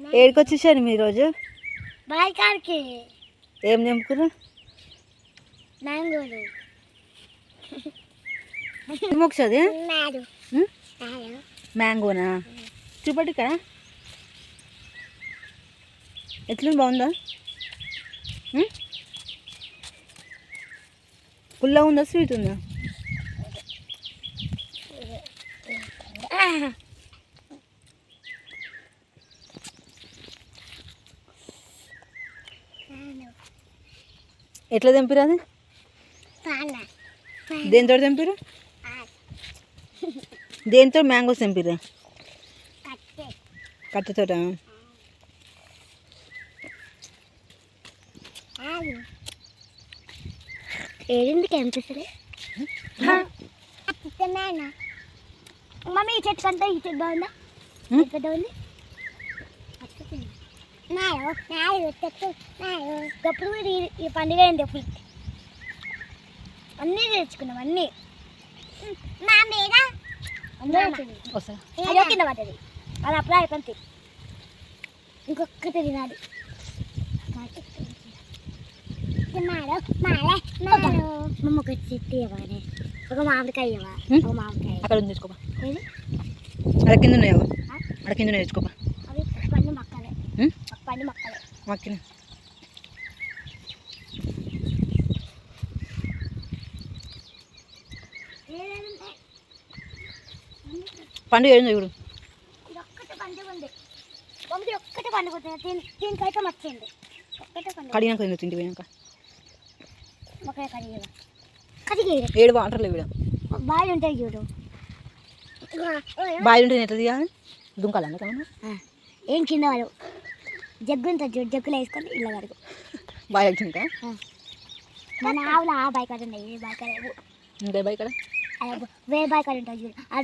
ఏడికి వచ్చేసారు మీ రోజు బాయికాడికి ఏం తెంపుకురా మ్యాంగోలు ఒకసారి మ్యాంగోనా చూపటి ఇక్కడ ఎట్లా బాగుందా పుల్ల ఉందా స్వీట్ ఉందా ఎట్లా తెంపిరు అది దేంతో తెంపిరు దేంతో మ్యాంగోస్ తెంపిరా కట్టెతోట ఏడింటికి అనిపిస్తుంది మమ్మీ ఈ చెట్టు కంటే ఈ చెట్టు బాగుందా పెద్ద ఉంది అప్పుడు ఈ పండుగ అయింది అప్పుడు అన్నీ తెచ్చుకున్నాం అన్నీ అదే కింద పడ్డది అది అప్పుడు అయిపోయింది ఇంకొకటి తినాలి మమ్మ ఒక చెట్టు ఇవ్వాలి ఒక మామిడికాయ ఇవ్వ ఒక మామిడికాయ అక్కడ ఉంది తెచ్చుకోపా అక్కడ కింద ఉన్నాయా అక్కడ కింద తెచ్చుకోపా అవి పండు మొక్కలే పండు మొక్కలే మక్కిన పండు ఏడు చూడు ఇది ఒక్కటే పండుగ ఉంది మమ్మీ ఒక్కటే పండుగ ఉంది దీనికైతే మర్చింది ఒక్కటే పండుగ కడిగినాక తింటి పోయినాక ఒకే కడిగి ఏడు వాటర్లు వీడు బావి ఉంటాయి చూడు బావి ఉంటే ఎట్లా తీయాలి దుంకాలన్న కమన్నా ఏం కింద వాడు జగ్గు ఉంటుంది చూడు జగ్గులో వేసుకొని ఇళ్ళ వరకు బావి వచ్చిందా మన ఆవులు ఆ బాయ్ కాడ ఉన్నాయి ఏ బాయ్ కాడ ఇంకా బావి ఇక్కడ వేరే బాయ్ కాడ ఉంటుంది చూడు ఆ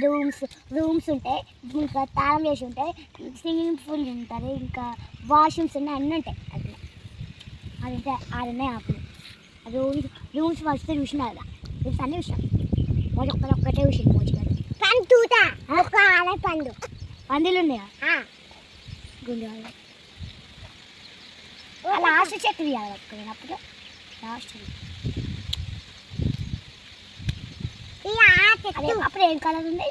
రూమ్స్ ఉంటాయి ఇంకా తాళం వేసి ఉంటాయి స్విమ్మింగ్ పూల్ ఉంటాయి ఇంకా వాష్రూమ్స్ ఉన్నాయి అన్నీ ఉంటాయి అట్లా అది ఉంటాయి ఆడున్నాయి ఆపులు రూమ్స్ వస్తే చూసిన కదా రూమ్స్ అన్నీ చూసినాం మోజు ఒక్కటే చూసింది మోజు గారు పండు పందులు ఉన్నాయా గుండె లాస్ట్ చెట్టు తీయాలి పట్టుకునేటప్పుడు లాస్ట్ అప్పుడు ఏం కలర్ ఉంది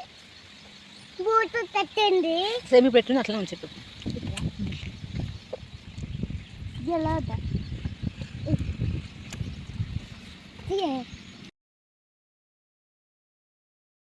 బూటు తట్టింది సేమి పెట్టుకుని అట్లా ఉంది చెట్టు ఎలా